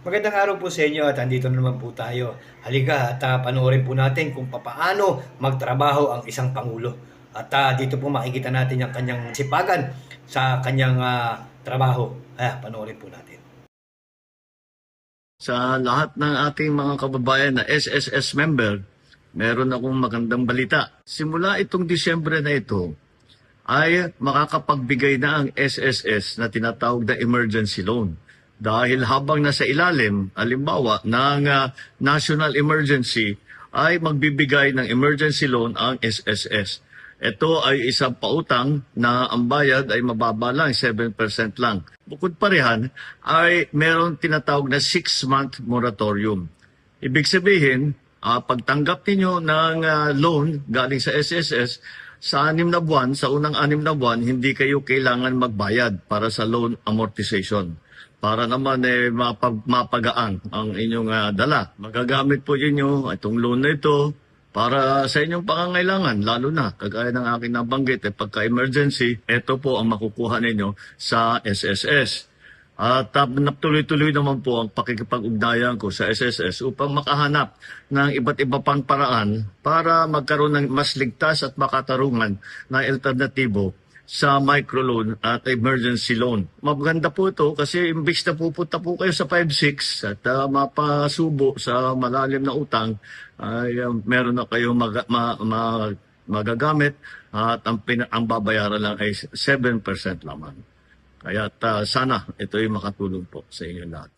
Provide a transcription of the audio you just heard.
Magandang araw po sa inyo at andito na naman po tayo. Halika at panoorin po natin kung papaano magtrabaho ang isang pangulo. At dito po makikita natin yung kanyang sipagan sa kanyang trabaho. Panoorin po natin. Sa lahat ng ating mga kababayan na SSS member, meron akong magandang balita. Simula itong Disyembre na ito, ay makakapagbigay na ang SSS na tinatawag na emergency loan. Dahil habang nasa ilalim, halimbawa, ng national emergency, ay magbibigay ng emergency loan ang SSS. Ito ay isang pautang na ang bayad ay mababa lang, 7% lang. Bukod pa riyan, ay meron tinatawag na 6-month moratorium. Ibig sabihin, pagtanggap ninyo ng loan galing sa SSS, sa 6 na buwan, sa unang 6 na buwan, hindi kayo kailangan magbayad para sa loan amortization. Para naman mapagaan ang inyong dala. Magagamit po ninyo itong loan na ito para sa inyong pangangailangan, lalo na, kagaya ng aking nabanggit, pagka-emergency, ito po ang makukuha ninyo sa SSS. At tuloy-tuloy naman po ang pakikipag-ugnayan ko sa SSS upang makahanap ng iba't iba pang paraan para magkaroon ng mas ligtas at makatarungan na alternatibo sa microloan at emergency loan. Maganda po ito kasi imbis na pupunta po kayo sa 5-6 at mapasubo sa malalim na utang, ay meron na kayong magagamit at ang babayaran lang ay 7% lamang. Kaya sana ito ay makatulong po sa inyo lahat.